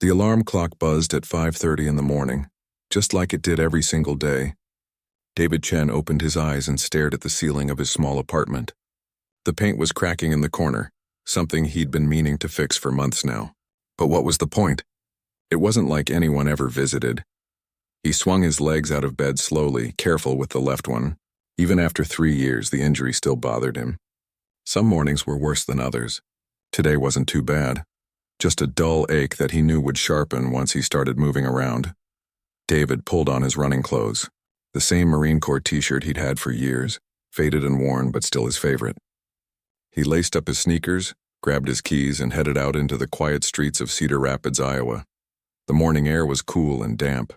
The alarm clock buzzed at 5:30 in the morning, just like it did every single day. David Chen opened his eyes and stared at the ceiling of his small apartment. The paint was cracking in the corner, something he'd been meaning to fix for months now. But what was the point? It wasn't like anyone ever visited. He swung his legs out of bed slowly, careful with the left one. Even after 3 years, the injury still bothered him. Some mornings were worse than others. Today wasn't too bad. Just a dull ache that he knew would sharpen once he started moving around. David pulled on his running clothes, the same Marine Corps t-shirt he'd had for years, faded and worn but still his favorite. He laced up his sneakers, grabbed his keys, and headed out into the quiet streets of Cedar Rapids, Iowa. The morning air was cool and damp.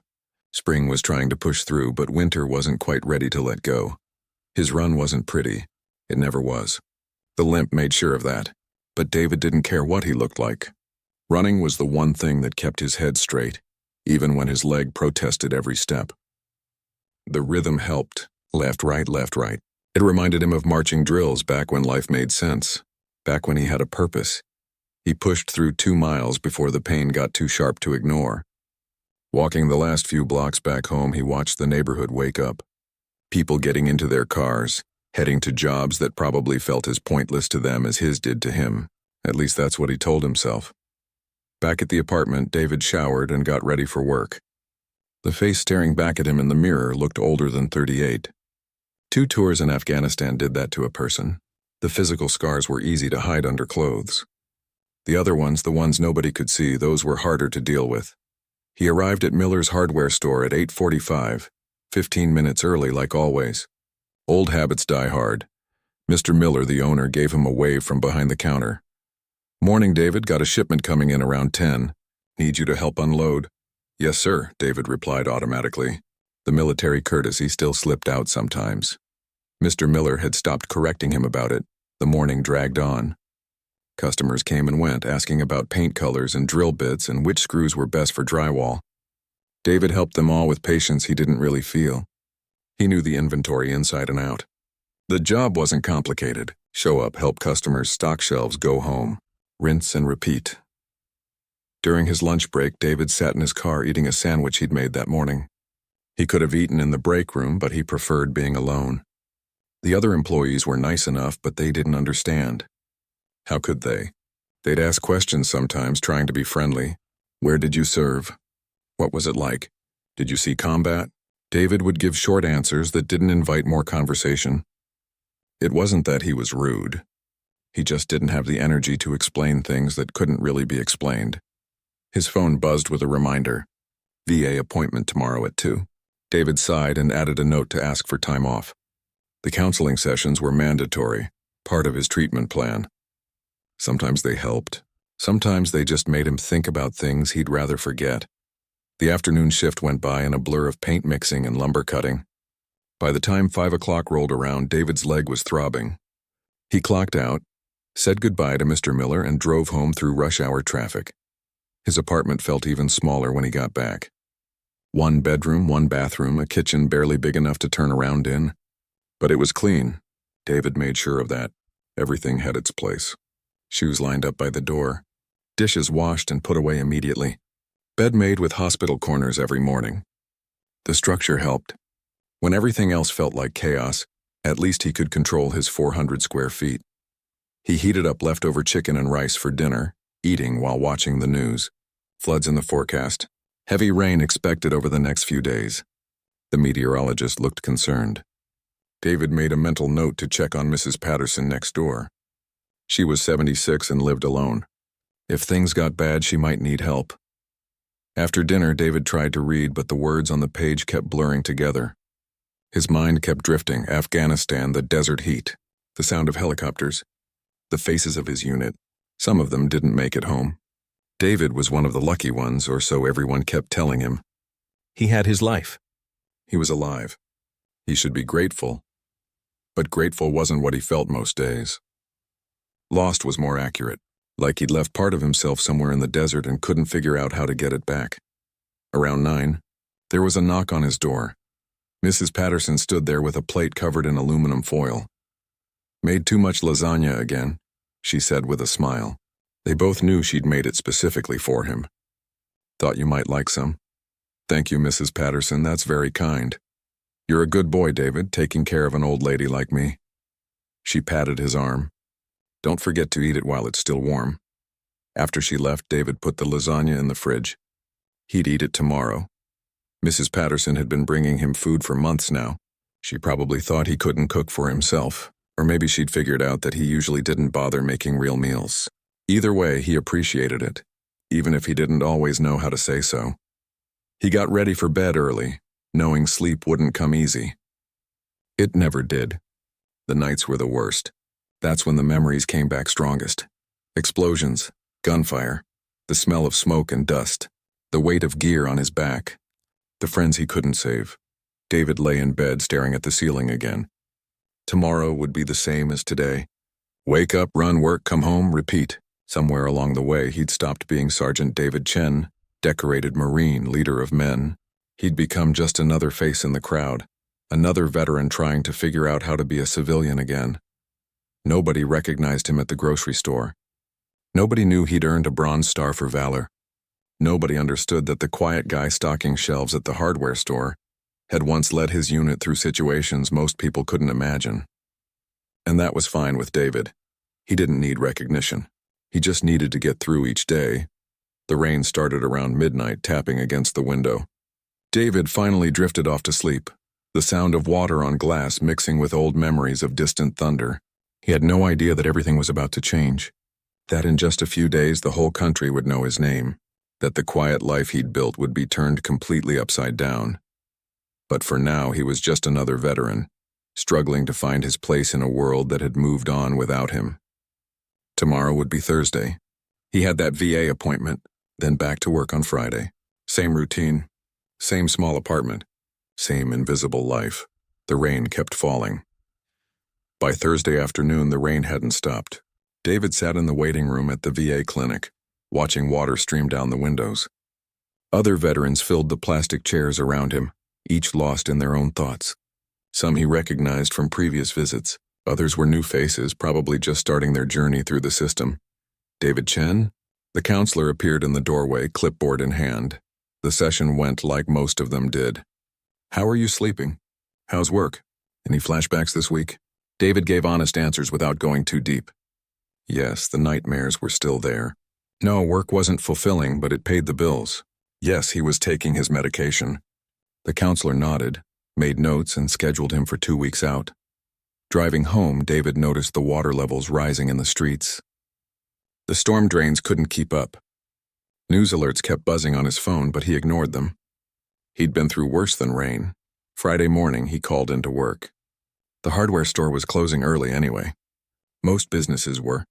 Spring was trying to push through, but winter wasn't quite ready to let go. His run wasn't pretty. It never was. The limp made sure of that, but David didn't care what he looked like. Running was the one thing that kept his head straight, even when his leg protested every step. The rhythm helped, left, right, left, right. It reminded him of marching drills back when life made sense, back when he had a purpose. He pushed through 2 miles before the pain got too sharp to ignore. Walking the last few blocks back home, he watched the neighborhood wake up. People getting into their cars, heading to jobs that probably felt as pointless to them as his did to him. At least that's what he told himself. Back at the apartment, David showered and got ready for work. The face staring back at him in the mirror looked older than 38. 2 tours in Afghanistan did that to a person. The physical scars were easy to hide under clothes. The other ones, the ones nobody could see, those were harder to deal with. He arrived at Miller's hardware store at 8:45, 15 minutes early like always. Old habits die hard. Mr. Miller, the owner, gave him a wave from behind the counter. "Morning, David. Got a shipment coming in around 10. Need you to help unload." "Yes, sir," David replied automatically. The military courtesy still slipped out sometimes. Mr. Miller had stopped correcting him about it. The morning dragged on. Customers came and went, asking about paint colors and drill bits and which screws were best for drywall. David helped them all with patience he didn't really feel. He knew the inventory inside and out. The job wasn't complicated. Show up, help customers stock shelves, go home. Rinse and repeat. During his lunch break, David sat in his car eating a sandwich he'd made that morning. He could have eaten in the break room, but he preferred being alone. The other employees were nice enough, but they didn't understand. How could they? They'd ask questions sometimes, trying to be friendly. "Where did you serve? What was it like? Did you see combat?" David would give short answers that didn't invite more conversation. It wasn't that he was rude. He just didn't have the energy to explain things that couldn't really be explained. His phone buzzed with a reminder. VA appointment tomorrow at 2. David sighed and added a note to ask for time off. The counseling sessions were mandatory, part of his treatment plan. Sometimes they helped. Sometimes they just made him think about things he'd rather forget. The afternoon shift went by in a blur of paint mixing and lumber cutting. By the time 5 o'clock rolled around, David's leg was throbbing. He clocked out, said goodbye to Mr. Miller, and drove home through rush hour traffic. His apartment felt even smaller when he got back. 1 bedroom, 1 bathroom, a kitchen barely big enough to turn around in. But it was clean. David made sure of that. Everything had its place. Shoes lined up by the door. Dishes washed and put away immediately. Bed made with hospital corners every morning. The structure helped. When everything else felt like chaos, at least he could control his 400 square feet. He heated up leftover chicken and rice for dinner, eating while watching the news. Floods in the forecast. Heavy rain expected over the next few days. The meteorologist looked concerned. David made a mental note to check on Mrs. Patterson next door. She was 76 and lived alone. If things got bad, she might need help. After dinner, David tried to read, but the words on the page kept blurring together. His mind kept drifting. Afghanistan, the desert heat, the sound of helicopters, the faces of his unit. Some of them didn't make it home. David was one of the lucky ones, or so everyone kept telling him. He had his life. He was alive. He should be grateful. But grateful wasn't what he felt most days. Lost was more accurate, like he'd left part of himself somewhere in the desert and couldn't figure out how to get it back. Around 9, there was a knock on his door. Mrs. Patterson stood there with a plate covered in aluminum foil. "Made too much lasagna again," she said with a smile. They both knew she'd made it specifically for him. Thought you might like some. Thank you, Mrs. Patterson, that's very kind. You're a good boy, David, taking care of an old lady like me. She patted his arm. Don't forget to eat it while it's still warm. After she left, David put the lasagna in the fridge. He'd eat it tomorrow. Mrs. Patterson had been bringing him food for months now. She probably thought he couldn't cook for himself, or maybe she'd figured out that he usually didn't bother making real meals. Either way, he appreciated it, even if he didn't always know how to say so. He got ready for bed early, knowing sleep wouldn't come easy. It never did. The nights were the worst. That's when the memories came back strongest. Explosions, gunfire, the smell of smoke and dust, the weight of gear on his back, the friends he couldn't save. David lay in bed staring at the ceiling again. Tomorrow would be the same as today. Wake up, run, work, come home, repeat. Somewhere along the way, he'd stopped being Sergeant David Chen, decorated Marine, leader of men. He'd become just another face in the crowd, another veteran trying to figure out how to be a civilian again. Nobody recognized him at the grocery store. Nobody knew he'd earned a Bronze Star for valor. Nobody understood that the quiet guy stocking shelves at the hardware store had once led his unit through situations most people couldn't imagine. And that was fine with David. He didn't need recognition. He just needed to get through each day. The rain started around midnight, tapping against the window. David finally drifted off to sleep, the sound of water on glass mixing with old memories of distant thunder. He had no idea that everything was about to change, that in just a few days the whole country would know his name, that the quiet life he'd built would be turned completely upside down. But for now, he was just another veteran, struggling to find his place in a world that had moved on without him. Tomorrow would be Thursday. He had that VA appointment, then back to work on Friday. Same routine, same small apartment, same invisible life. The rain kept falling. By Thursday afternoon, the rain hadn't stopped. David sat in the waiting room at the VA clinic, watching water stream down the windows. Other veterans filled the plastic chairs around him, each lost in their own thoughts. Some he recognized from previous visits. Others were new faces, probably just starting their journey through the system. David Chen? The counselor appeared in the doorway, clipboard in hand. The session went like most of them did. How are you sleeping? How's work? Any flashbacks this week? David gave honest answers without going too deep. Yes, the nightmares were still there. No, work wasn't fulfilling, but it paid the bills. Yes, he was taking his medication. The counselor nodded, made notes, and scheduled him for 2 weeks out. Driving home, David noticed the water levels rising in the streets. The storm drains couldn't keep up. News alerts kept buzzing on his phone, but he ignored them. He'd been through worse than rain. Friday morning, he called into work. The hardware store was closing early anyway. Most businesses were.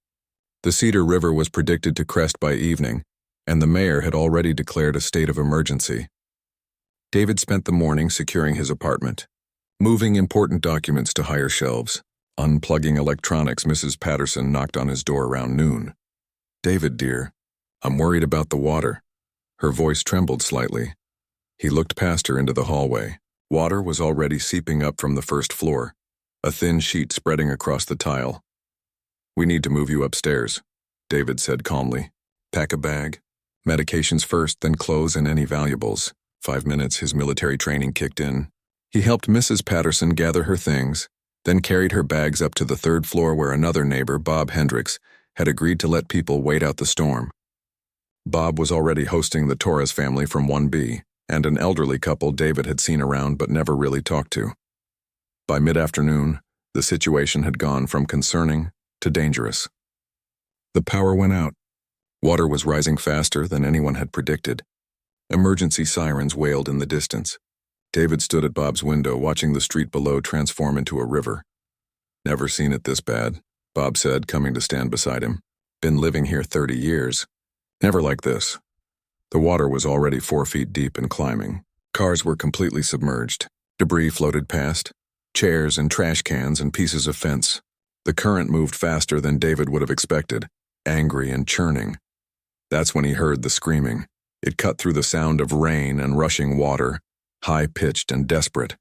The Cedar River was predicted to crest by evening, and the mayor had already declared a state of emergency. David spent the morning securing his apartment, moving important documents to higher shelves, unplugging electronics. Mrs. Patterson knocked on his door around noon. David, dear, I'm worried about the water. Her voice trembled slightly. He looked past her into the hallway. Water was already seeping up from the first floor, a thin sheet spreading across the tile. We need to move you upstairs, David said calmly. Pack a bag. Medications first, then clothes and any valuables. 5 minutes, his military training kicked in. He helped Mrs. Patterson gather her things, then carried her bags up to the 3rd floor where another neighbor, Bob Hendricks, had agreed to let people wait out the storm. Bob was already hosting the Torres family from 1B, and an elderly couple David had seen around but never really talked to. By mid-afternoon, the situation had gone from concerning to dangerous. The power went out. Water was rising faster than anyone had predicted. Emergency sirens wailed in the distance. David stood at Bob's window, watching the street below transform into a river. Never seen it this bad, Bob said, coming to stand beside him. Been living here 30 years. Never like this. The water was already 4 feet deep and climbing. Cars were completely submerged. Debris floated past. Chairs and trash cans and pieces of fence. The current moved faster than David would have expected, angry and churning. That's when he heard the screaming. It cut through the sound of rain and rushing water, high-pitched and desperate.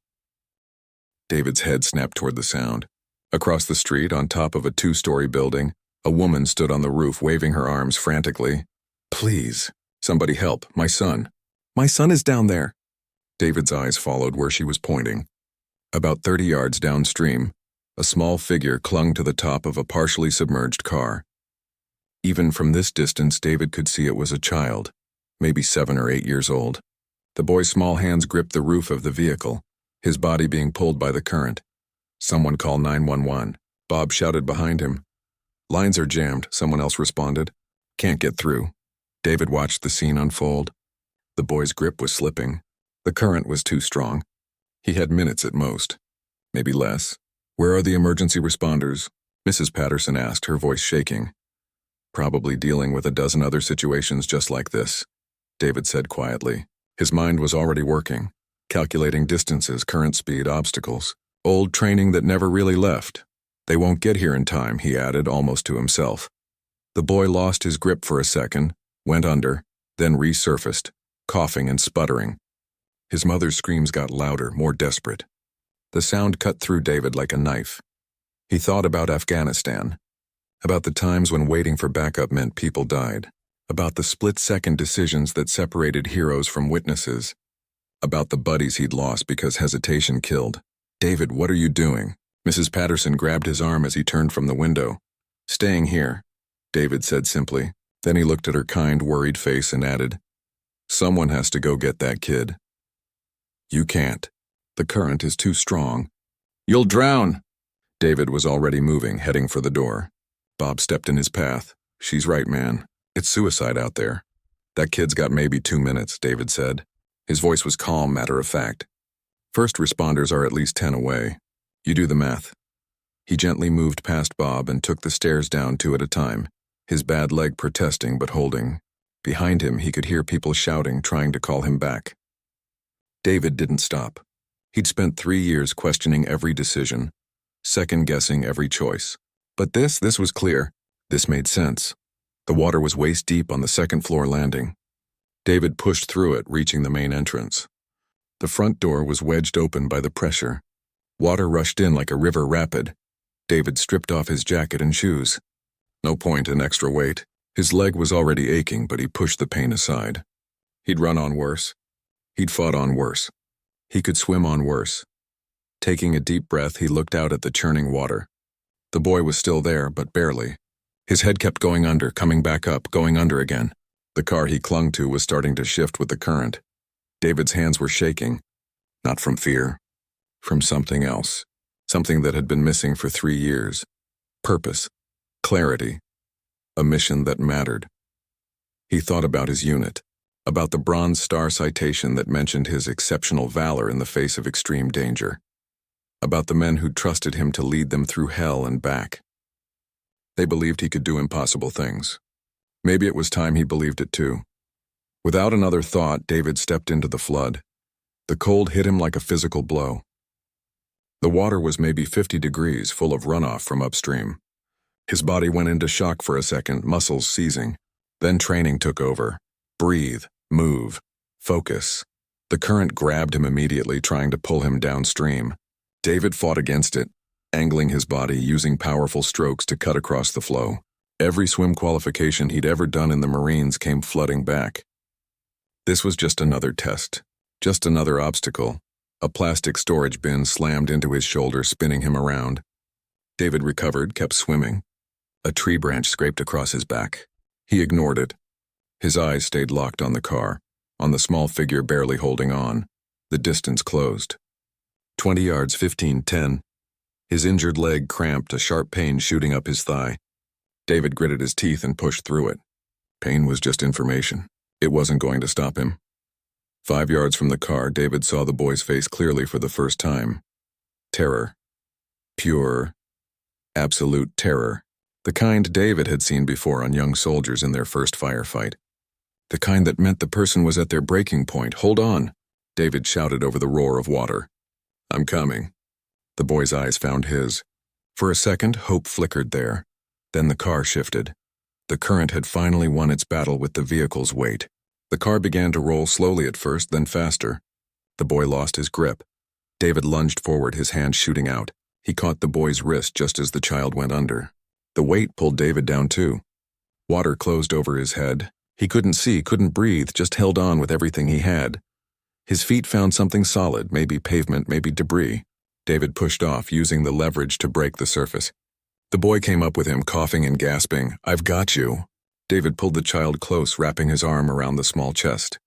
David's head snapped toward the sound. Across the street, on top of a 2-story building, a woman stood on the roof waving her arms frantically. Please, "Somebody help, my son. My son is down there." David's eyes followed where she was pointing. About 30 yards downstream, a small figure clung to the top of a partially submerged car. Even from this distance, David could see it was a child, maybe 7 or 8 years old. The boy's small hands gripped the roof of the vehicle, his body being pulled by the current. "Someone call 911. Bob shouted behind him. "Lines are jammed," someone else responded. "Can't get through." David watched the scene unfold. The boy's grip was slipping. The current was too strong. He had minutes at most, maybe less. "Where are the emergency responders?" Mrs. Patterson asked, her voice shaking. "Probably dealing with a dozen other situations just like this," David said quietly. His mind was already working, calculating distances, current speed, obstacles. Old training that never really left. "They won't get here in time," he added, almost to himself. The boy lost his grip for a second, went under, then resurfaced, coughing and sputtering. His mother's screams got louder, more desperate. The sound cut through David like a knife. He thought about Afghanistan, about the times when waiting for backup meant people died, about the split-second decisions that separated heroes from witnesses, about the buddies he'd lost because hesitation killed. "David, what are you doing?" Mrs. Patterson grabbed his arm as he turned from the window. "Staying here," David said simply. Then he looked at her kind, worried face and added, "Someone has to go get that kid." "You can't. The current is too strong." "You'll drown." David was already moving, heading for the door. Bob stepped in his path. "She's right, man. It's suicide out there." "That kid's got maybe 2 minutes," David said. His voice was calm, matter-of-fact. "First responders are at least 10 away. You do the math." He gently moved past Bob and took the stairs down 2 at a time, his bad leg protesting but holding. Behind him, he could hear people shouting, trying to call him back. David didn't stop. He'd spent 3 years questioning every decision, second-guessing every choice. But this was clear. This made sense. The water was waist-deep on the second-floor landing. David pushed through it, reaching the main entrance. The front door was wedged open by the pressure. Water rushed in like a river rapid. David stripped off his jacket and shoes. No point in extra weight. His leg was already aching, but he pushed the pain aside. He'd run on worse. He'd fought on worse. He could swim on worse. Taking a deep breath, he looked out at the churning water. The boy was still there, but barely. His head kept going under, coming back up, going under again. The car he clung to was starting to shift with the current. David's hands were shaking. Not from fear. From something else. Something that had been missing for 3 years. Purpose. Clarity. A mission that mattered. He thought about his unit. About the Bronze Star citation that mentioned his exceptional valor in the face of extreme danger. About the men who trusted him to lead them through hell and back. They believed he could do impossible things. Maybe it was time he believed it too. Without another thought, David stepped into the flood. The cold hit him like a physical blow. The water was maybe 50 degrees, full of runoff from upstream. His body went into shock for a second, muscles seizing. Then training took over. Breathe, move, focus. The current grabbed him immediately, trying to pull him downstream. David fought against it, angling his body, using powerful strokes to cut across the flow. Every swim qualification he'd ever done in the Marines came flooding back. This was just another test, just another obstacle. A plastic storage bin slammed into his shoulder, spinning him around. David recovered, kept swimming. A tree branch scraped across his back. He ignored it. His eyes stayed locked on the car, on the small figure barely holding on. The distance closed. 20 yards, 15-10. His injured leg cramped, a sharp pain shooting up his thigh. David gritted his teeth and pushed through it. Pain was just information. It wasn't going to stop him. 5 yards from the car, David saw the boy's face clearly for the first time. Terror. Pure, absolute terror. The kind David had seen before on young soldiers in their first firefight. The kind that meant the person was at their breaking point. "Hold on," David shouted over the roar of water. "I'm coming." The boy's eyes found his. For a second, hope flickered there. Then the car shifted. The current had finally won its battle with the vehicle's weight. The car began to roll slowly at first, then faster. The boy lost his grip. David lunged forward, his hand shooting out. He caught the boy's wrist just as the child went under. The weight pulled David down too. Water closed over his head. He couldn't see, couldn't breathe, just held on with everything he had. His feet found something solid, maybe pavement, maybe debris. David pushed off, using the leverage to break the surface. The boy came up with him, coughing and gasping. "I've got you." David pulled the child close, wrapping his arm around the small chest.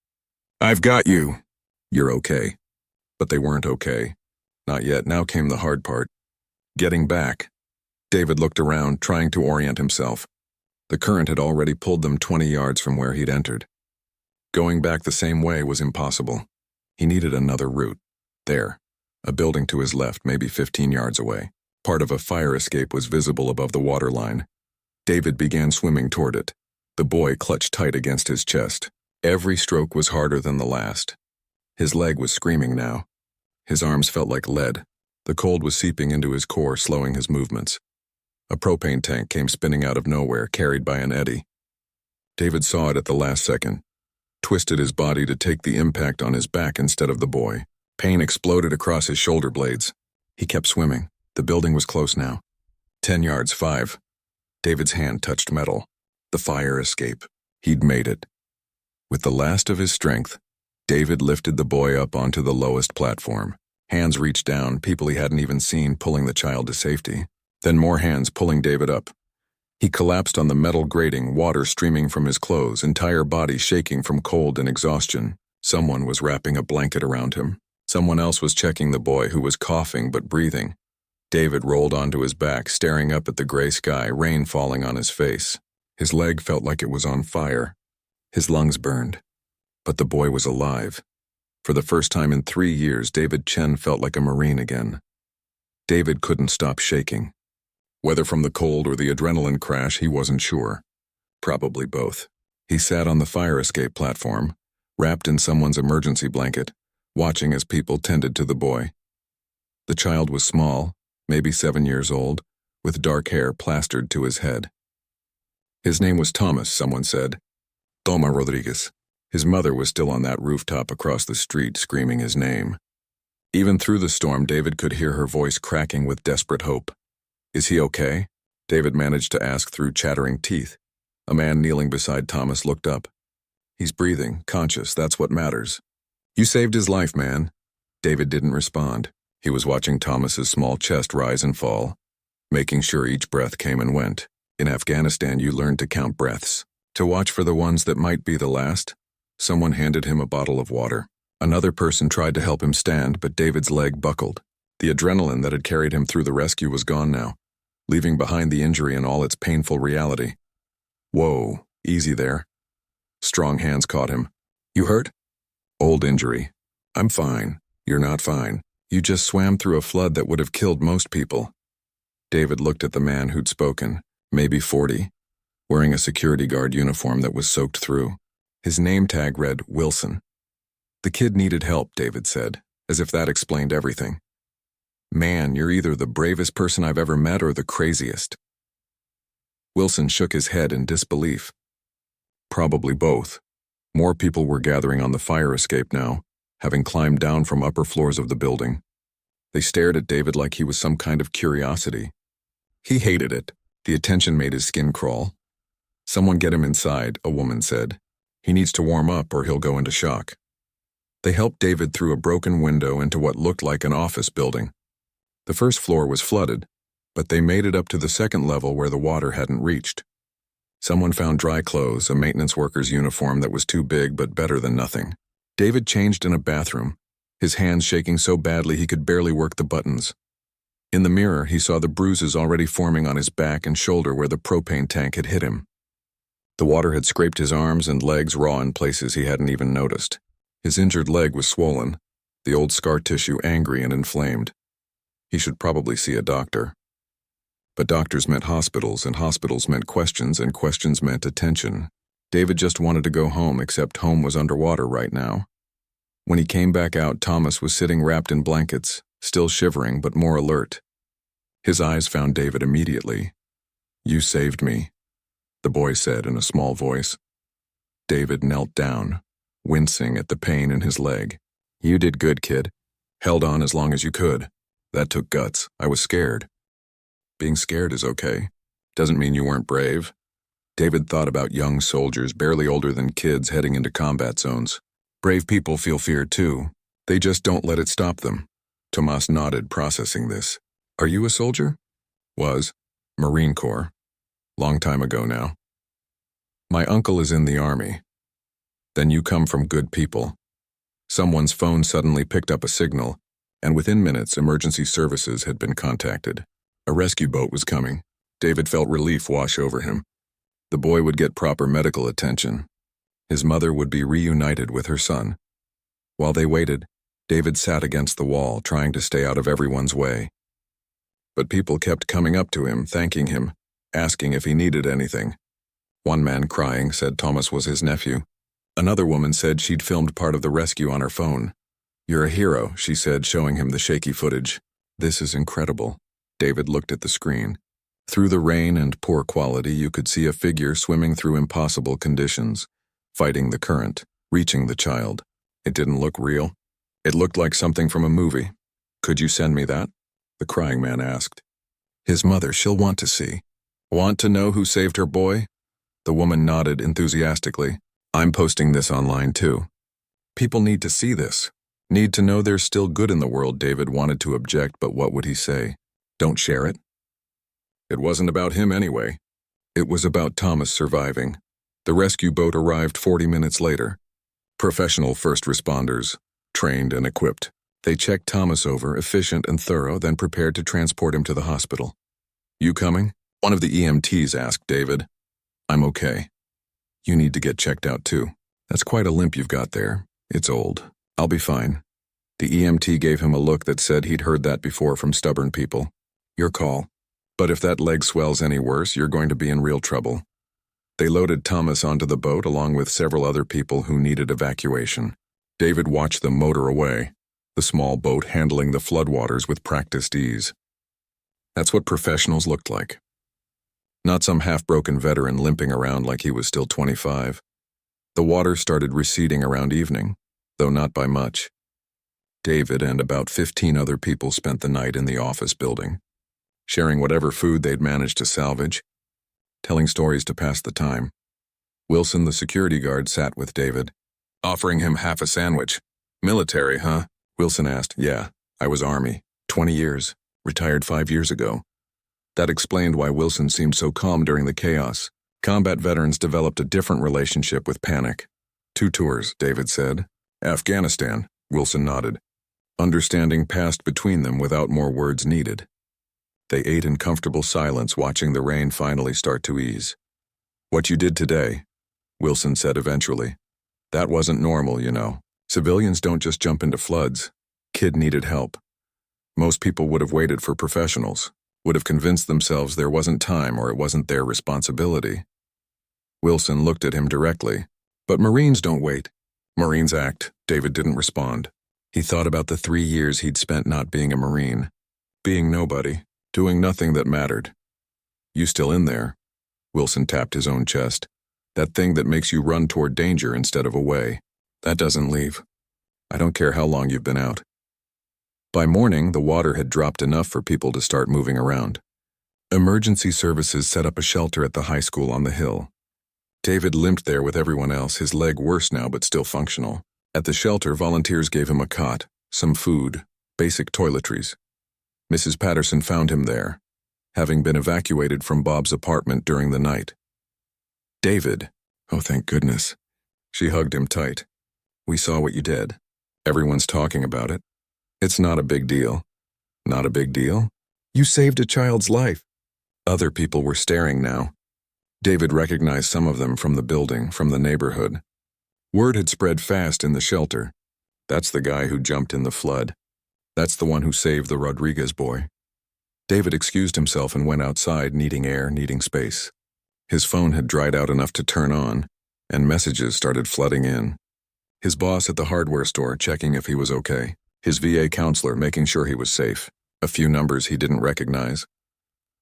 "I've got you." "You're okay." But they weren't okay. Not yet. Now came the hard part. Getting back. David looked around, trying to orient himself. The current had already pulled them 20 yards from where he'd entered. Going back the same way was impossible. He needed another route. There. A building to his left, maybe 15 yards away. Part of a fire escape was visible above the water line. David began swimming toward it. The boy clutched tight against his chest. Every stroke was harder than the last. His leg was screaming now. His arms felt like lead. The cold was seeping into his core, slowing his movements. A propane tank came spinning out of nowhere, carried by an eddy. David saw it at the last second, twisted his body to take the impact on his back instead of the boy. Pain exploded across his shoulder blades. He kept swimming. The building was close now. 10 yards, 5. David's hand touched metal. The fire escape. He'd made it. With the last of his strength, David lifted the boy up onto the lowest platform. Hands reached down, people he hadn't even seen pulling the child to safety. Then more hands pulling David up. He collapsed on the metal grating, water streaming from his clothes, entire body shaking from cold and exhaustion. Someone was wrapping a blanket around him. Someone else was checking the boy, who was coughing but breathing. David rolled onto his back, staring up at the gray sky, rain falling on his face. His leg felt like it was on fire. His lungs burned. But the boy was alive. For the first time in 3 years, David Chen felt like a Marine again. David couldn't stop shaking. Whether from the cold or the adrenaline crash, he wasn't sure. Probably both. He sat on the fire escape platform, wrapped in someone's emergency blanket, watching as people tended to the boy. The child was small, maybe 7 years old, with dark hair plastered to his head. His name was Thomas, someone said. Toma Rodriguez. His mother was still on that rooftop across the street, screaming his name. Even through the storm, David could hear her voice cracking with desperate hope. "Is he okay?" David managed to ask through chattering teeth. A man kneeling beside Thomas looked up. "He's breathing, conscious, that's what matters." "You saved his life, man." David didn't respond. He was watching Thomas's small chest rise and fall, making sure each breath came and went. In Afghanistan, you learned to count breaths, to watch for the ones that might be the last. Someone handed him a bottle of water. Another person tried to help him stand, but David's leg buckled. The adrenaline that had carried him through the rescue was gone now, leaving behind the injury and all its painful reality. "Whoa, easy there." Strong hands caught him. "You hurt?" "Old injury." "I'm fine." "You're not fine. You just swam through a flood that would have killed most people." David looked at the man who'd spoken, maybe 40, wearing a security guard uniform that was soaked through. His name tag read Wilson. "The kid needed help," David said, as if that explained everything. "Man, you're either the bravest person I've ever met or the craziest." Wilson shook his head in disbelief. "Probably both." More people were gathering on the fire escape now, having climbed down from upper floors of the building. They stared at David like he was some kind of curiosity. He hated it. The attention made his skin crawl. "Someone get him inside," a woman said. "He needs to warm up or he'll go into shock." They helped David through a broken window into what looked like an office building. The first floor was flooded, but they made it up to the second level where the water hadn't reached. Someone found dry clothes, a maintenance worker's uniform that was too big but better than nothing. David changed in a bathroom, his hands shaking so badly he could barely work the buttons. In the mirror, he saw the bruises already forming on his back and shoulder where the propane tank had hit him. The water had scraped his arms and legs raw in places he hadn't even noticed. His injured leg was swollen, the old scar tissue angry and inflamed. He should probably see a doctor. But doctors meant hospitals, and hospitals meant questions, and questions meant attention. David just wanted to go home, except home was underwater right now. When he came back out, Thomas was sitting wrapped in blankets, still shivering but more alert. His eyes found David immediately. "You saved me," the boy said in a small voice. David knelt down, wincing at the pain in his leg. "You did good, kid. Held on as long as you could. That took guts. I was scared." "Being scared is okay. Doesn't mean you weren't brave." David thought about young soldiers barely older than kids heading into combat zones. Brave people feel fear too. They just don't let it stop them. Tomas nodded, processing this. Are you a soldier? Was. Marine Corps. Long time ago now. My uncle is in the army. Then you come from good people. Someone's phone suddenly picked up a signal, and within minutes, emergency services had been contacted. A rescue boat was coming. David felt relief wash over him. The boy would get proper medical attention. His mother would be reunited with her son. While they waited, David sat against the wall, trying to stay out of everyone's way. But people kept coming up to him, thanking him, asking if he needed anything. One man, crying, said Thomas was his nephew. Another woman said she'd filmed part of the rescue on her phone. You're a hero, she said, showing him the shaky footage. This is incredible. David looked at the screen. Through the rain and poor quality, you could see a figure swimming through impossible conditions, fighting the current, reaching the child. It didn't look real. It looked like something from a movie. Could you send me that? The crying man asked. His mother, she'll want to see. Want to know who saved her boy? The woman nodded enthusiastically. I'm posting this online too. People need to see this. Need to know there's still good in the world. David wanted to object, but what would he say? Don't share it? It wasn't about him anyway. It was about Thomas surviving. The rescue boat arrived 40 minutes later. Professional first responders, trained and equipped. They checked Thomas over, efficient and thorough, then prepared to transport him to the hospital. You coming? One of the EMTs asked David. I'm okay. You need to get checked out too. That's quite a limp you've got there. It's old. I'll be fine. The EMT gave him a look that said he'd heard that before from stubborn people. Your call. But if that leg swells any worse, you're going to be in real trouble. They loaded Thomas onto the boat along with several other people who needed evacuation. David watched them motor away, the small boat handling the floodwaters with practiced ease. That's what professionals looked like. Not some half-broken veteran limping around like he was still 25. The water started receding around evening, though not by much. David and about 15 other people spent the night in the office building, sharing whatever food they'd managed to salvage, telling stories to pass the time. Wilson, the security guard, sat with David, offering him half a sandwich. Military, huh? Wilson asked. Yeah, I was Army. 20 years. Retired 5 years ago. That explained why Wilson seemed so calm during the chaos. Combat veterans developed a different relationship with panic. 2 tours, David said. Afghanistan, Wilson nodded. Understanding passed between them without more words needed. They ate in comfortable silence, watching the rain finally start to ease. What you did today, Wilson said eventually. That wasn't normal, you know. Civilians don't just jump into floods. Kid needed help. Most people would have waited for professionals, would have convinced themselves there wasn't time or it wasn't their responsibility. Wilson looked at him directly. But Marines don't wait. Marines act. David didn't respond. He thought about the 3 years he'd spent not being a Marine. Being nobody. Doing nothing that mattered. You still in there? Wilson tapped his own chest. That thing that makes you run toward danger instead of away. That doesn't leave. I don't care how long you've been out. By morning, the water had dropped enough for people to start moving around. Emergency services set up a shelter at the high school on the hill. David limped there with everyone else, his leg worse now but still functional. At the shelter, volunteers gave him a cot, some food, basic toiletries. Mrs. Patterson found him there, having been evacuated from Bob's apartment during the night. David, oh thank goodness. She hugged him tight. We saw what you did. Everyone's talking about it. It's not a big deal. Not a big deal? You saved a child's life. Other people were staring now. David recognized some of them from the building, from the neighborhood. Word had spread fast in the shelter. That's the guy who jumped in the flood. That's the one who saved the Rodriguez boy. David excused himself and went outside, needing air, needing space. His phone had dried out enough to turn on, and messages started flooding in. His boss at the hardware store checking if he was okay. His VA counselor making sure he was safe. A few numbers he didn't recognize.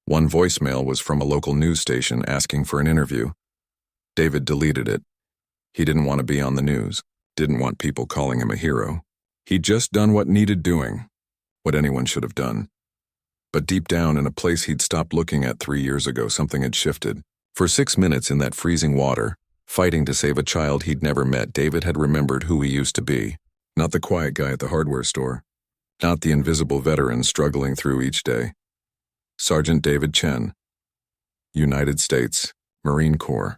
One voicemail was from a local news station asking for an interview. David deleted it. He didn't want to be on the news, didn't want people calling him a hero. He'd just done what needed doing, what anyone should have done. But deep down in a place he'd stopped looking at 3 years ago, something had shifted. For 6 minutes in that freezing water, fighting to save a child he'd never met, David had remembered who he used to be. Not the quiet guy at the hardware store. Not the invisible veteran struggling through each day. Sergeant David Chen. United States, Marine Corps.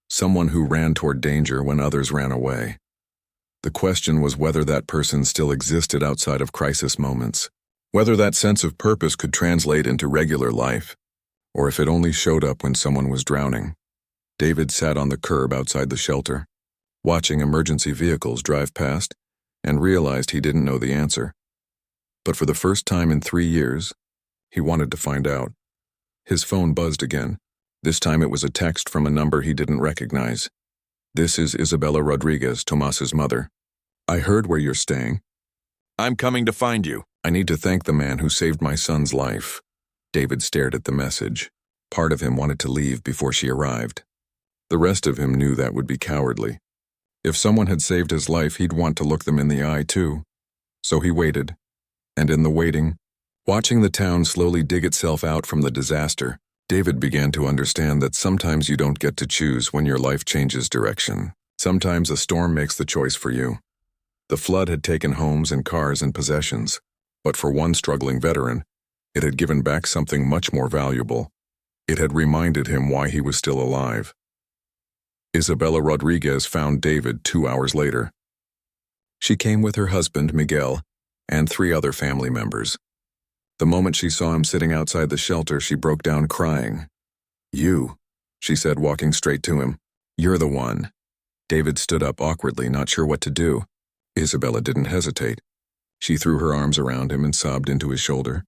Someone who ran toward danger when others ran away. The question was whether that person still existed outside of crisis moments. Whether that sense of purpose could translate into regular life, or if it only showed up when someone was drowning. David sat on the curb outside the shelter, watching emergency vehicles drive past, and realized he didn't know the answer. But for the first time in 3 years, he wanted to find out. His phone buzzed again. This time it was a text from a number he didn't recognize. "This is Isabella Rodriguez, Tomas's mother. I heard where you're staying. I'm coming to find you. I need to thank the man who saved my son's life." David stared at the message. Part of him wanted to leave before she arrived. The rest of him knew that would be cowardly. If someone had saved his life, he'd want to look them in the eye too. So he waited. And in the waiting, watching the town slowly dig itself out from the disaster, David began to understand that sometimes you don't get to choose when your life changes direction. Sometimes a storm makes the choice for you. The flood had taken homes and cars and possessions, but for one struggling veteran, it had given back something much more valuable. It had reminded him why he was still alive. Isabella Rodriguez found David 2 hours later. She came with her husband, Miguel, and 3 other family members. The moment she saw him sitting outside the shelter, she broke down crying. "You," she said, walking straight to him. "You're the one." David stood up awkwardly, not sure what to do. Isabella didn't hesitate. She threw her arms around him and sobbed into his shoulder.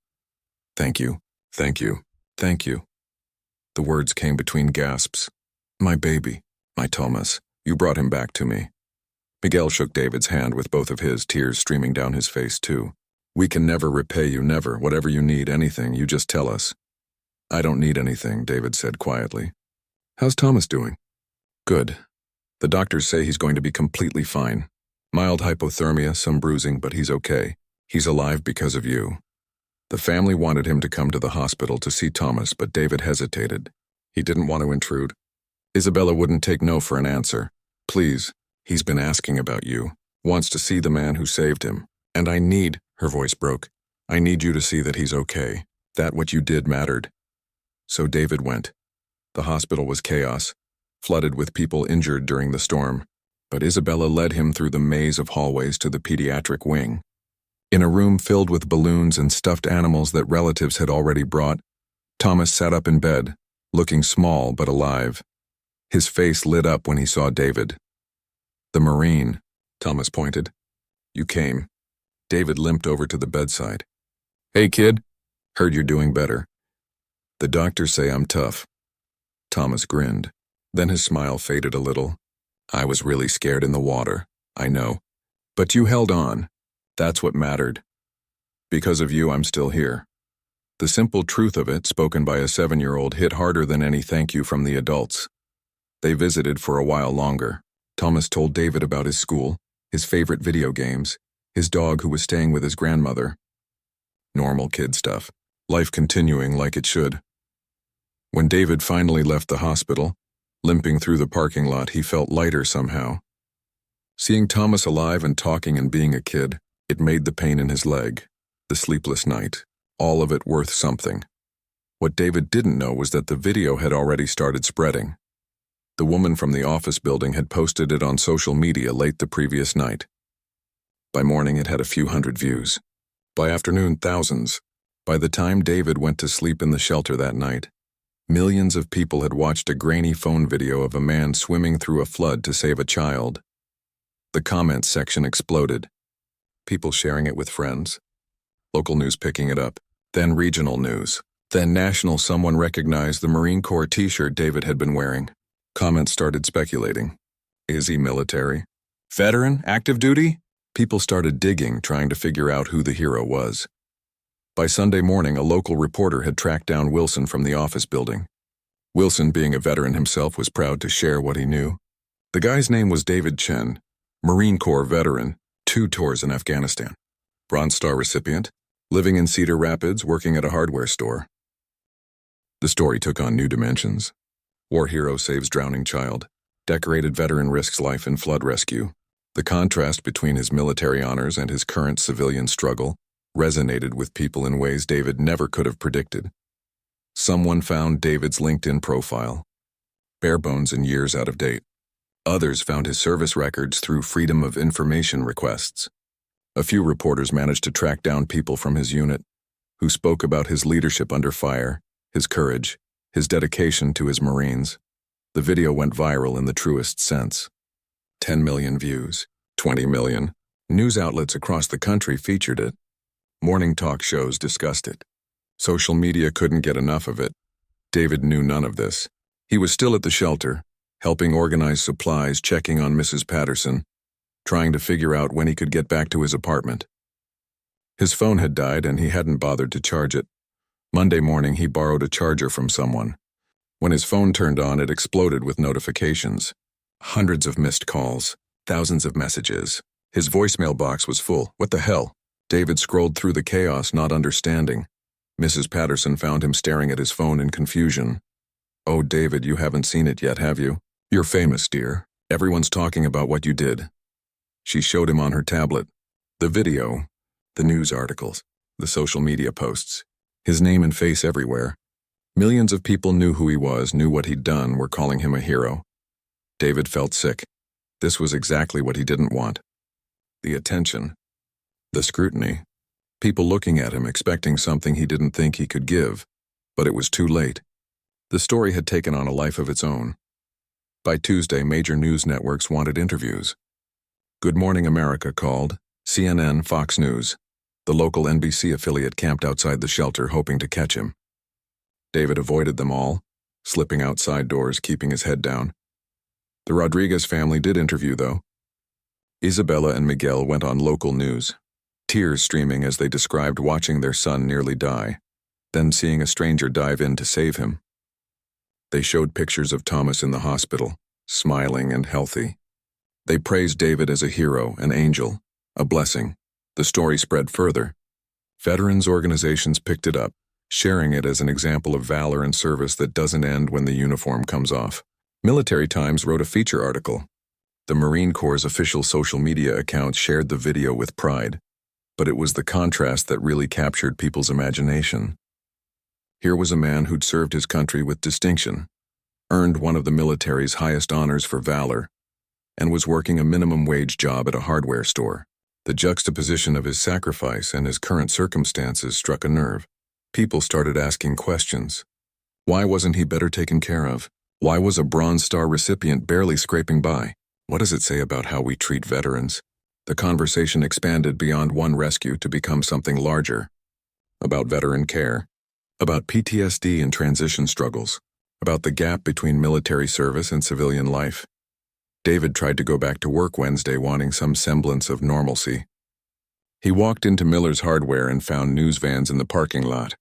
"Thank you, thank you, thank you." The words came between gasps. "My baby, my Thomas, you brought him back to me." Miguel shook David's hand with both of his, tears streaming down his face too. "We can never repay you, never. Whatever you need, anything, you just tell us." "I don't need anything," David said quietly. "How's Thomas doing?" "Good. The doctors say he's going to be completely fine. Mild hypothermia, some bruising, but he's okay. He's alive because of you." The family wanted him to come to the hospital to see Thomas, but David hesitated. He didn't want to intrude. Isabella wouldn't take no for an answer. "Please, he's been asking about you. Wants to see the man who saved him. And I need," her voice broke, "I need you to see that he's okay. That what you did mattered." So David went. The hospital was chaos, flooded with people injured during the storm. But Isabella led him through the maze of hallways to the pediatric wing. In a room filled with balloons and stuffed animals that relatives had already brought, Thomas sat up in bed, looking small but alive. His face lit up when he saw David. "The Marine," Thomas pointed. "You came." David limped over to the bedside. "Hey, kid. Heard you're doing better." "The doctors say I'm tough." Thomas grinned. Then his smile faded a little. "I was really scared in the water, I know. But you held on. That's what mattered. Because of you, I'm still here." The simple truth of it, spoken by a 7-year-old, hit harder than any thank you from the adults. They visited for a while longer. Thomas told David about his school, his favorite video games, his dog who was staying with his grandmother. Normal kid stuff. Life continuing like it should. When David finally left the hospital, limping through the parking lot, he felt lighter somehow. Seeing Thomas alive and talking and being a kid, it made the pain in his leg, the sleepless night, all of it worth something. What David didn't know was that the video had already started spreading. The woman from the office building had posted it on social media late the previous night. By morning, it had a few hundred views. By afternoon, thousands. By the time David went to sleep in the shelter that night, millions of people had watched a grainy phone video of a man swimming through a flood to save a child. The comments section exploded. People sharing it with friends. Local news picking it up. Then regional news. Then national. Someone recognized the Marine Corps t-shirt David had been wearing. Comments started speculating. Is he military? Veteran? Active duty? People started digging, trying to figure out who the hero was. By Sunday morning, a local reporter had tracked down Wilson from the office building. Wilson, being a veteran himself, was proud to share what he knew. The guy's name was David Chen, Marine Corps veteran, 2 tours in Afghanistan. Bronze Star recipient, living in Cedar Rapids, working at a hardware store. The story took on new dimensions. War hero saves drowning child. Decorated veteran risks life in flood rescue. The contrast between his military honors and his current civilian struggle resonated with people in ways David never could have predicted. Someone found David's LinkedIn profile, bare bones and years out of date. Others found his service records through Freedom of Information requests. A few reporters managed to track down people from his unit who spoke about his leadership under fire, his courage, his dedication to his Marines. The video went viral in the truest sense. 10 million views, 20 million. News outlets across the country featured it. Morning talk shows discussed it. Social media couldn't get enough of it. David knew none of this. He was still at the shelter, helping organize supplies, checking on Mrs. Patterson, trying to figure out when he could get back to his apartment. His phone had died and he hadn't bothered to charge it. Monday morning, he borrowed a charger from someone. When his phone turned on, it exploded with notifications. Hundreds of missed calls, thousands of messages. His voicemail box was full. What the hell? David scrolled through the chaos, not understanding. Mrs. Patterson found him staring at his phone in confusion. "Oh, David, you haven't seen it yet, have you? You're famous, dear. Everyone's talking about what you did." She showed him on her tablet. The video, the news articles, the social media posts. His name and face everywhere. Millions of people knew who he was, knew what he'd done, were calling him a hero. David felt sick. This was exactly what he didn't want. The attention. The scrutiny. People looking at him, expecting something he didn't think he could give. But it was too late. The story had taken on a life of its own. By Tuesday, major news networks wanted interviews. Good Morning America called, CNN, Fox News. The local NBC affiliate camped outside the shelter, hoping to catch him. David avoided them all, slipping outside doors, keeping his head down. The Rodriguez family did interview, though. Isabella and Miguel went on local news, tears streaming as they described watching their son nearly die, then seeing a stranger dive in to save him. They showed pictures of Thomas in the hospital, smiling and healthy. They praised David as a hero, an angel, a blessing. The story spread further. Veterans organizations picked it up, sharing it as an example of valor and service that doesn't end when the uniform comes off. Military Times wrote a feature article. The Marine Corps' official social media account shared the video with pride, but it was the contrast that really captured people's imagination. Here was a man who'd served his country with distinction, earned one of the military's highest honors for valor, and was working a minimum wage job at a hardware store. The juxtaposition of his sacrifice and his current circumstances struck a nerve. People started asking questions. Why wasn't he better taken care of? Why was a Bronze Star recipient barely scraping by? What does it say about how we treat veterans? The conversation expanded beyond one rescue to become something larger. About veteran care. About PTSD and transition struggles. About the gap between military service and civilian life. David tried to go back to work Wednesday, wanting some semblance of normalcy. He walked into Miller's Hardware and found news vans in the parking lot.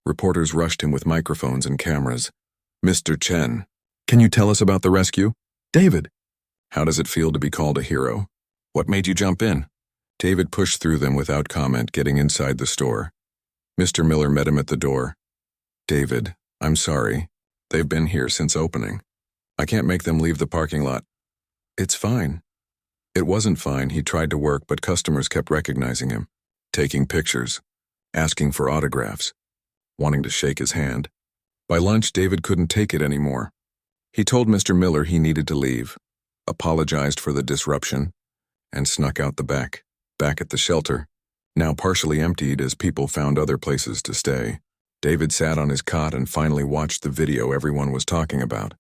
Reporters rushed him with microphones and cameras. "Mr. Chen, can you tell us about the rescue?" "David, how does it feel to be called a hero? What made you jump in?" David pushed through them without comment, getting inside the store. Mr. Miller met him at the door. "David, I'm sorry. They've been here since opening. I can't make them leave the parking lot." "It's fine." It wasn't fine. He tried to work, but customers kept recognizing him, taking pictures, asking for autographs, wanting to shake his hand. By lunch, David couldn't take it anymore. He told Mr. Miller he needed to leave, apologized for the disruption, and snuck out the back at the shelter, now partially emptied as people found other places to stay. David sat on his cot and finally watched the video everyone was talking about.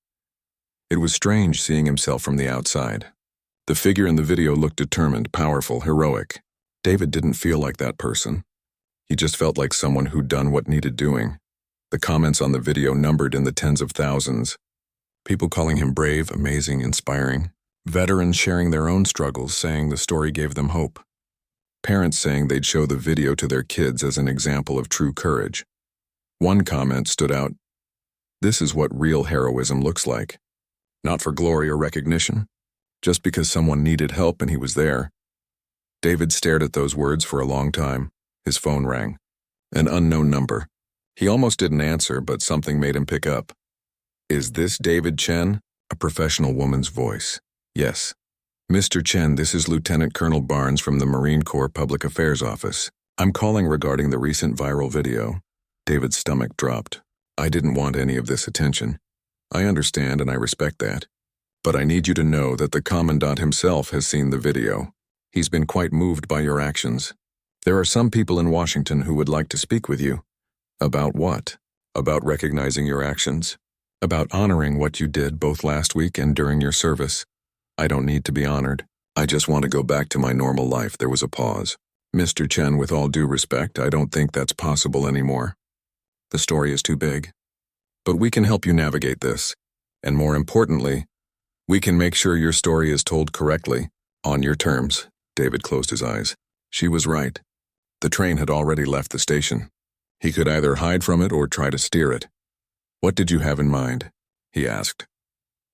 It was strange seeing himself from the outside. The figure in the video looked determined, powerful, heroic. David didn't feel like that person. He just felt like someone who'd done what needed doing. The comments on the video numbered in the tens of thousands. People calling him brave, amazing, inspiring. Veterans sharing their own struggles, saying the story gave them hope. Parents saying they'd show the video to their kids as an example of true courage. One comment stood out. "This is what real heroism looks like. Not for glory or recognition, just because someone needed help and he was there." David stared at those words for a long time. His phone rang. An unknown number. He almost didn't answer, but something made him pick up. Is this David Chen? A professional woman's voice. Yes. Mr. Chen, this is Lieutenant Colonel Barnes from the Marine Corps Public Affairs Office. I'm calling regarding the recent viral video. David's stomach dropped. I didn't want any of this attention. I understand and I respect that. But I need you to know that the Commandant himself has seen the video. He's been quite moved by your actions. There are some people in Washington who would like to speak with you. About what? About recognizing your actions? About honoring what you did both last week and during your service. I don't need to be honored. I just want to go back to my normal life. There was a pause. Mr. Chen, with all due respect, I don't think that's possible anymore. The story is too big. But we can help you navigate this. And more importantly, we can make sure your story is told correctly, on your terms. David closed his eyes. She was right. The train had already left the station. He could either hide from it or try to steer it. What did you have in mind? He asked.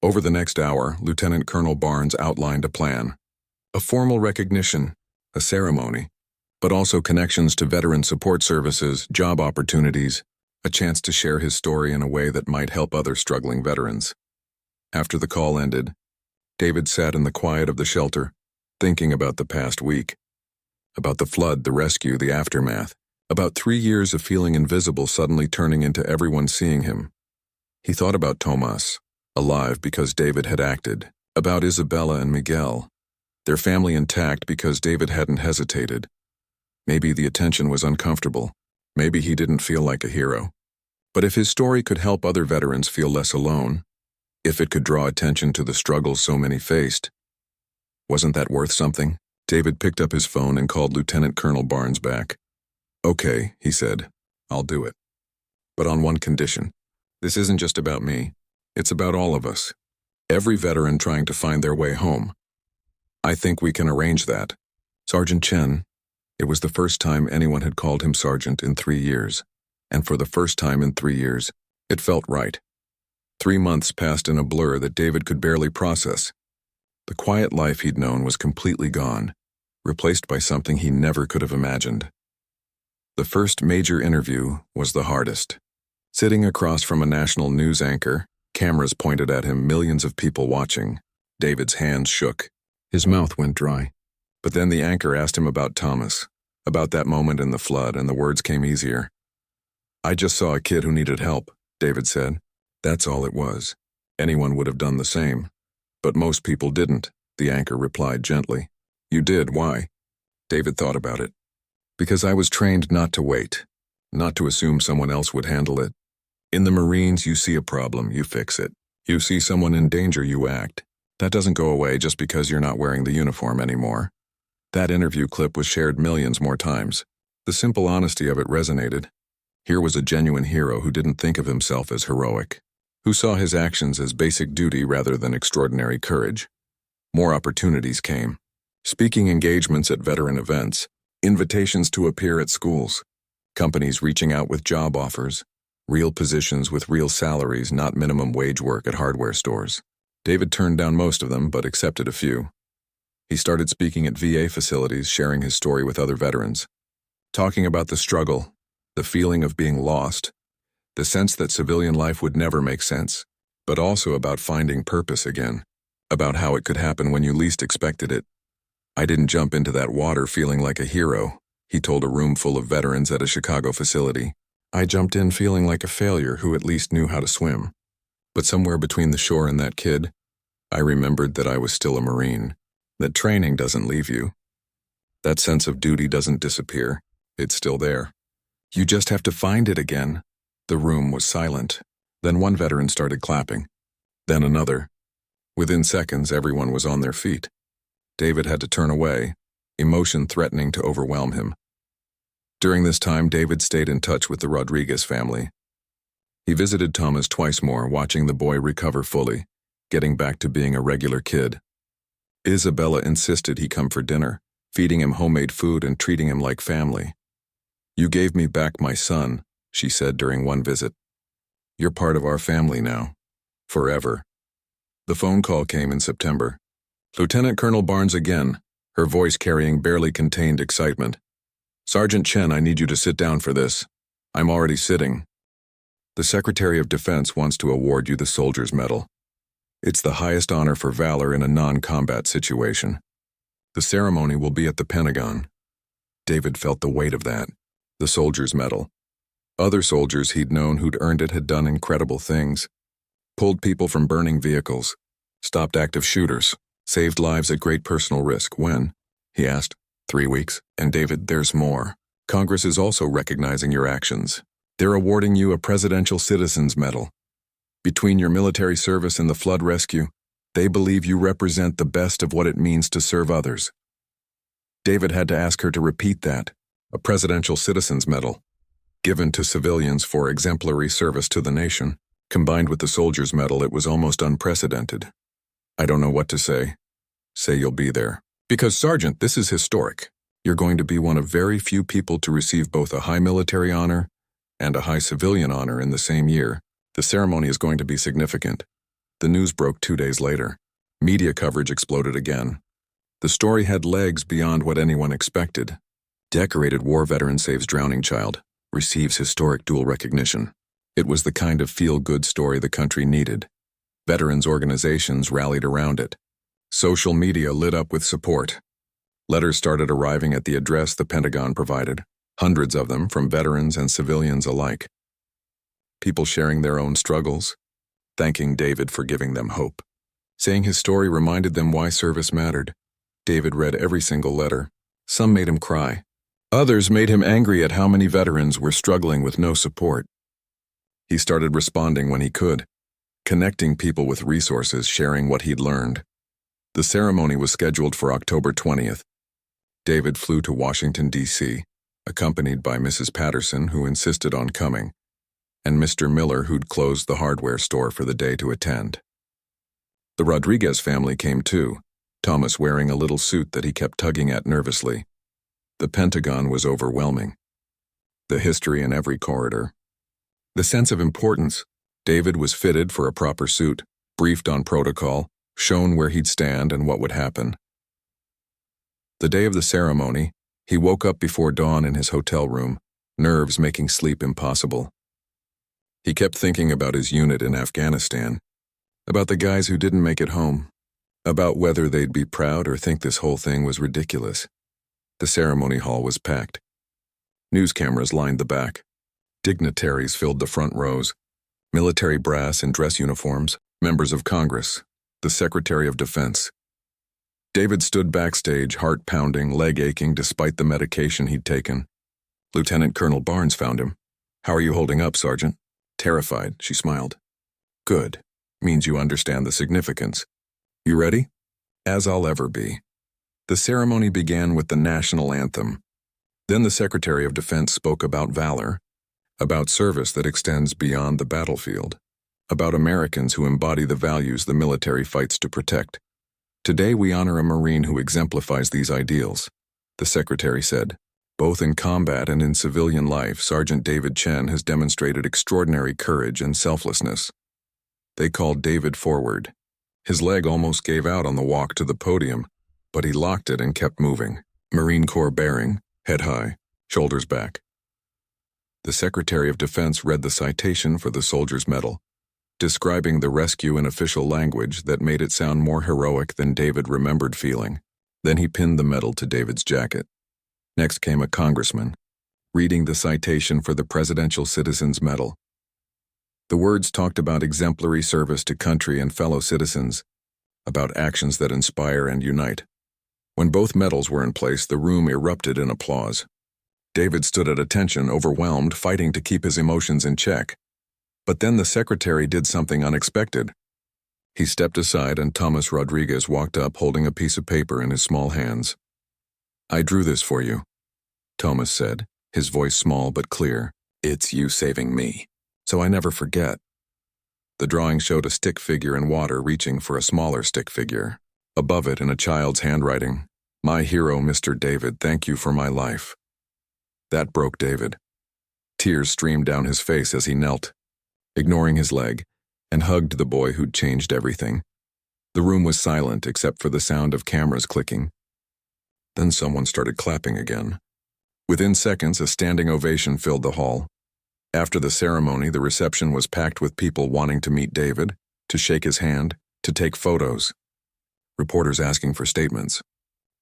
Over the next hour, Lieutenant Colonel Barnes outlined a plan. A formal recognition, a ceremony, but also connections to veteran support services, job opportunities, a chance to share his story in a way that might help other struggling veterans. After the call ended, David sat in the quiet of the shelter, thinking about the past week. About the flood, the rescue, the aftermath. About 3 years of feeling invisible suddenly turning into everyone seeing him. He thought about Tomas, alive because David had acted. About Isabella and Miguel, their family intact because David hadn't hesitated. Maybe the attention was uncomfortable. Maybe he didn't feel like a hero. But if his story could help other veterans feel less alone, if it could draw attention to the struggles so many faced, wasn't that worth something? David picked up his phone and called Lieutenant Colonel Barnes back. Okay, he said, I'll do it. But on one condition. This isn't just about me. It's about all of us. Every veteran trying to find their way home. I think we can arrange that. Sergeant Chen. It was the first time anyone had called him Sergeant in 3 years. And for the first time in 3 years, it felt right. 3 months passed in a blur that David could barely process. The quiet life he'd known was completely gone, replaced by something he never could have imagined. The first major interview was the hardest. Sitting across from a national news anchor, cameras pointed at him, millions of people watching. David's hands shook. His mouth went dry. But then the anchor asked him about Thomas, about that moment in the flood, and the words came easier. I just saw a kid who needed help, David said. That's all it was. Anyone would have done the same. But most people didn't, the anchor replied gently. You did, why? David thought about it. Because I was trained not to wait, not to assume someone else would handle it. In the Marines, you see a problem, you fix it. You see someone in danger, you act. That doesn't go away just because you're not wearing the uniform anymore. That interview clip was shared millions more times. The simple honesty of it resonated. Here was a genuine hero who didn't think of himself as heroic, who saw his actions as basic duty rather than extraordinary courage. More opportunities came. Speaking engagements at veteran events, invitations to appear at schools, companies reaching out with job offers, real positions with real salaries, not minimum wage work at hardware stores. David turned down most of them, but accepted a few. He started speaking at VA facilities, sharing his story with other veterans, talking about the struggle, the feeling of being lost, the sense that civilian life would never make sense, but also about finding purpose again, about how it could happen when you least expected it. I didn't jump into that water feeling like a hero, he told a room full of veterans at a Chicago facility. I jumped in feeling like a failure who at least knew how to swim. But somewhere between the shore and that kid, I remembered that I was still a Marine, that training doesn't leave you. That sense of duty doesn't disappear. It's still there. You just have to find it again. The room was silent. Then one veteran started clapping. Then another. Within seconds, everyone was on their feet. David had to turn away, emotion threatening to overwhelm him. During this time, David stayed in touch with the Rodriguez family. He visited Thomas twice more, watching the boy recover fully, getting back to being a regular kid. Isabella insisted he come for dinner, feeding him homemade food and treating him like family. You gave me back my son, she said during one visit. You're part of our family now. Forever. The phone call came in September. Lieutenant Colonel Barnes again, her voice carrying barely contained excitement. Sergeant Chen, I need you to sit down for this. I'm already sitting. The Secretary of Defense wants to award you the Soldier's Medal. It's the highest honor for valor in a non-combat situation. The ceremony will be at the Pentagon. David felt the weight of that. The Soldier's Medal. Other soldiers he'd known who'd earned it had done incredible things. Pulled people from burning vehicles, stopped active shooters, saved lives at great personal risk. When? He asked. 3 weeks. And David, there's more. Congress is also recognizing your actions. They're awarding you a Presidential Citizens Medal. Between your military service and the flood rescue, they believe you represent the best of what it means to serve others. David had to ask her to repeat that. A Presidential Citizens Medal, given to civilians for exemplary service to the nation. Combined with the Soldier's Medal, it was almost unprecedented. I don't know what to say. Say you'll be there. Because, Sergeant, this is historic. You're going to be one of very few people to receive both a high military honor and a high civilian honor in the same year. The ceremony is going to be significant. The news broke 2 days later. Media coverage exploded again. The story had legs beyond what anyone expected. Decorated war veteran saves drowning child, receives historic dual recognition. It was the kind of feel-good story the country needed. Veterans organizations rallied around it. Social media lit up with support. Letters started arriving at the address the Pentagon provided, hundreds of them from veterans and civilians alike. People sharing their own struggles, thanking David for giving them hope. Saying his story reminded them why service mattered. David read every single letter. Some made him cry. Others made him angry at how many veterans were struggling with no support. He started responding when he could, connecting people with resources, sharing what he'd learned. The ceremony was scheduled for October 20th. David flew to Washington, D.C., accompanied by Mrs. Patterson, who insisted on coming, and Mr. Miller, who'd closed the hardware store for the day to attend. The Rodriguez family came too, Thomas wearing a little suit that he kept tugging at nervously. The Pentagon was overwhelming. The history in every corridor. The sense of importance. David was fitted for a proper suit, briefed on protocol, shown where he'd stand and what would happen. The day of the ceremony, he woke up before dawn in his hotel room, nerves making sleep impossible. He kept thinking about his unit in Afghanistan, about the guys who didn't make it home, about whether they'd be proud or think this whole thing was ridiculous. The ceremony hall was packed. News cameras lined the back. Dignitaries filled the front rows. Military brass in dress uniforms, members of Congress, the Secretary of Defense. David stood backstage, heart pounding, leg aching despite the medication he'd taken. Lieutenant Colonel Barnes found him. "How are you holding up, Sergeant?" Terrified, she smiled. "Good. Means you understand the significance. You ready?" "As I'll ever be." The ceremony began with the national anthem. Then the Secretary of Defense spoke about valor, about service that extends beyond the battlefield, about Americans who embody the values the military fights to protect. "Today we honor a Marine who exemplifies these ideals," the Secretary said. "Both in combat and in civilian life, Sergeant David Chen has demonstrated extraordinary courage and selflessness." They called David forward. His leg almost gave out on the walk to the podium, but he locked it and kept moving. Marine Corps bearing, head high, shoulders back. The Secretary of Defense read the citation for the Soldier's Medal, describing the rescue in official language that made it sound more heroic than David remembered feeling. Then he pinned the medal to David's jacket. Next came a congressman, reading the citation for the Presidential Citizens Medal. The words talked about exemplary service to country and fellow citizens, about actions that inspire and unite. When both medals were in place, the room erupted in applause. David stood at attention, overwhelmed, fighting to keep his emotions in check. But then the secretary did something unexpected. He stepped aside and Thomas Rodriguez walked up holding a piece of paper in his small hands. "I drew this for you," Thomas said, his voice small but clear. "It's you saving me, so I never forget." The drawing showed a stick figure in water reaching for a smaller stick figure. Above it, in a child's handwriting, "My hero, Mr. David, thank you for my life." That broke David. Tears streamed down his face as he knelt, ignoring his leg, and hugged the boy who'd changed everything. The room was silent except for the sound of cameras clicking. Then someone started clapping again. Within seconds, a standing ovation filled the hall. After the ceremony, the reception was packed with people wanting to meet David, to shake his hand, to take photos. Reporters asking for statements.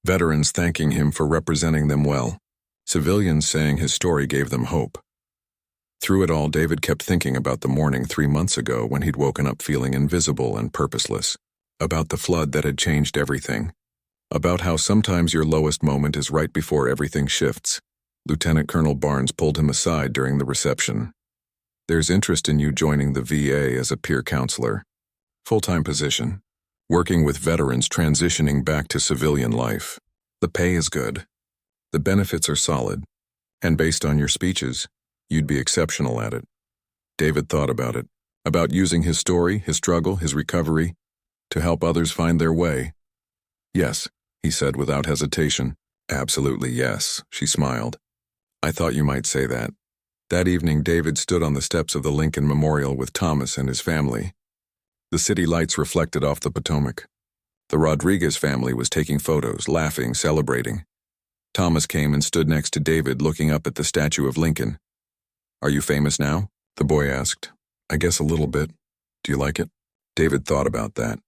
Veterans thanking him for representing them well. Civilians saying his story gave them hope. Through it all, David kept thinking about the morning 3 months ago when he'd woken up feeling invisible and purposeless. About the flood that had changed everything. About how sometimes your lowest moment is right before everything shifts. Lieutenant Colonel Barnes pulled him aside during the reception. There's interest in you joining the VA as a peer counselor. Full-time position. Working with veterans transitioning back to civilian life. The pay is good. The benefits are solid. And based on your speeches, you'd be exceptional at it. David thought about it. About using his story, his struggle, his recovery, to help others find their way. Yes, he said without hesitation. Absolutely yes, she smiled. I thought you might say that. That evening, David stood on the steps of the Lincoln Memorial with Thomas and his family. The city lights reflected off the Potomac. The Rodriguez family was taking photos, laughing, celebrating. Thomas came and stood next to David, looking up at the statue of Lincoln. Are you famous now? The boy asked. I guess a little bit. Do you like it? David thought about that.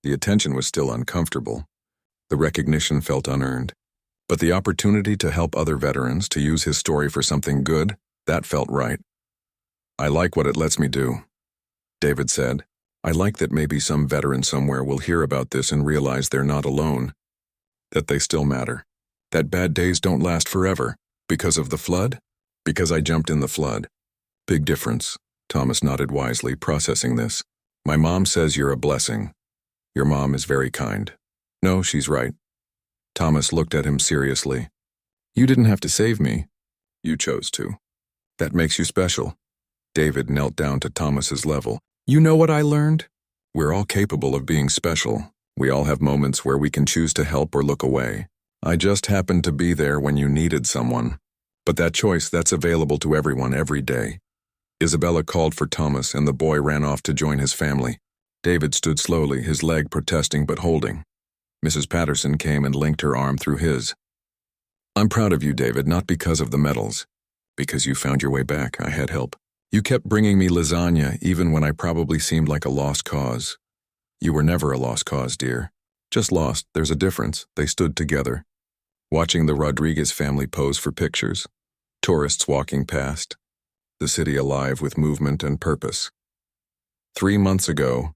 The attention was still uncomfortable. The recognition felt unearned. But the opportunity to help other veterans, to use his story for something good, that felt right. I like what it lets me do, David said. I like that maybe some veteran somewhere will hear about this and realize they're not alone. That they still matter. That bad days don't last forever. Because of the flood? Because I jumped in the flood. Big difference. Thomas nodded wisely, processing this. My mom says you're a blessing. Your mom is very kind. No, she's right. Thomas looked at him seriously. You didn't have to save me. You chose to. That makes you special. David knelt down to Thomas's level. You know what I learned? We're all capable of being special. We all have moments where we can choose to help or look away. I just happened to be there when you needed someone. But that choice, that's available to everyone every day. Isabella called for Thomas and the boy ran off to join his family. David stood slowly, his leg protesting but holding. Mrs. Patterson came and linked her arm through his. I'm proud of you, David, not because of the medals. Because you found your way back. I had help. You kept bringing me lasagna even when I probably seemed like a lost cause. You were never a lost cause, dear. Just lost, there's a difference. They stood together, watching the Rodriguez family pose for pictures, tourists walking past, the city alive with movement and purpose. 3 months ago,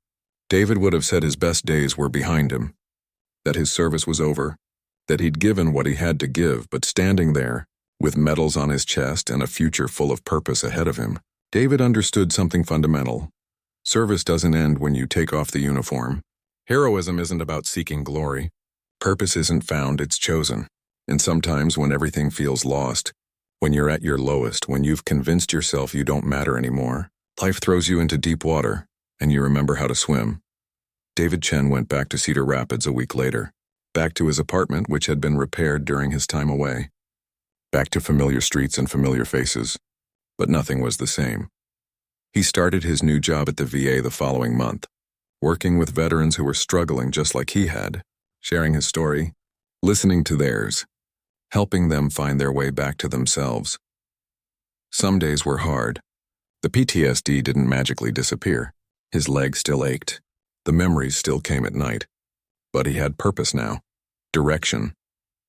David would have said his best days were behind him, that his service was over, that he'd given what he had to give, but standing there, with medals on his chest and a future full of purpose ahead of him, David understood something fundamental. Service doesn't end when you take off the uniform. Heroism isn't about seeking glory. Purpose isn't found, it's chosen. And sometimes when everything feels lost, when you're at your lowest, when you've convinced yourself you don't matter anymore, life throws you into deep water, and you remember how to swim. David Chen went back to Cedar Rapids a week later, back to his apartment which had been repaired during his time away, back to familiar streets and familiar faces. But nothing was the same. He started his new job at the VA the following month, working with veterans who were struggling just like he had, sharing his story, listening to theirs, helping them find their way back to themselves. Some days were hard. The PTSD didn't magically disappear. His leg still ached. The memories still came at night. But he had purpose now, direction,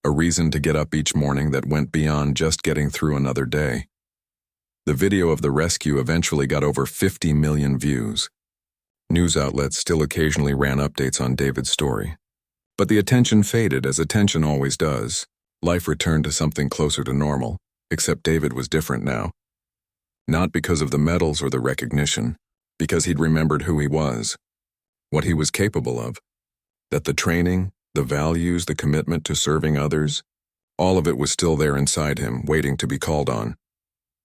a reason to get up each morning that went beyond just getting through another day. The video of the rescue eventually got over 50 million views. News outlets still occasionally ran updates on David's story. But the attention faded, as attention always does. Life returned to something closer to normal, except David was different now. Not because of the medals or the recognition, because he'd remembered who he was, what he was capable of. That the training, the values, the commitment to serving others, all of it was still there inside him, waiting to be called on.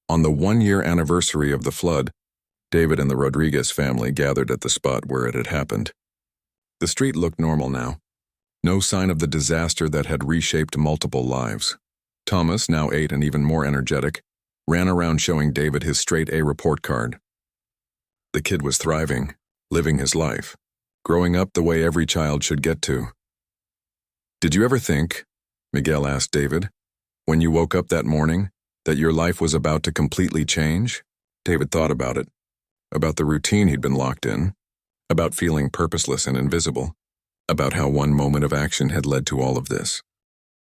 On the 1-year anniversary of the flood, David and the Rodriguez family gathered at the spot where it had happened. The street looked normal now. No sign of the disaster that had reshaped multiple lives. Thomas, now 8 and even more energetic, ran around showing David his straight-A report card. The kid was thriving, living his life, growing up the way every child should get to. Did you ever think, Miguel asked David, when you woke up that morning, that your life was about to completely change? David thought about it, about the routine he'd been locked in, about feeling purposeless and invisible, about how one moment of action had led to all of this.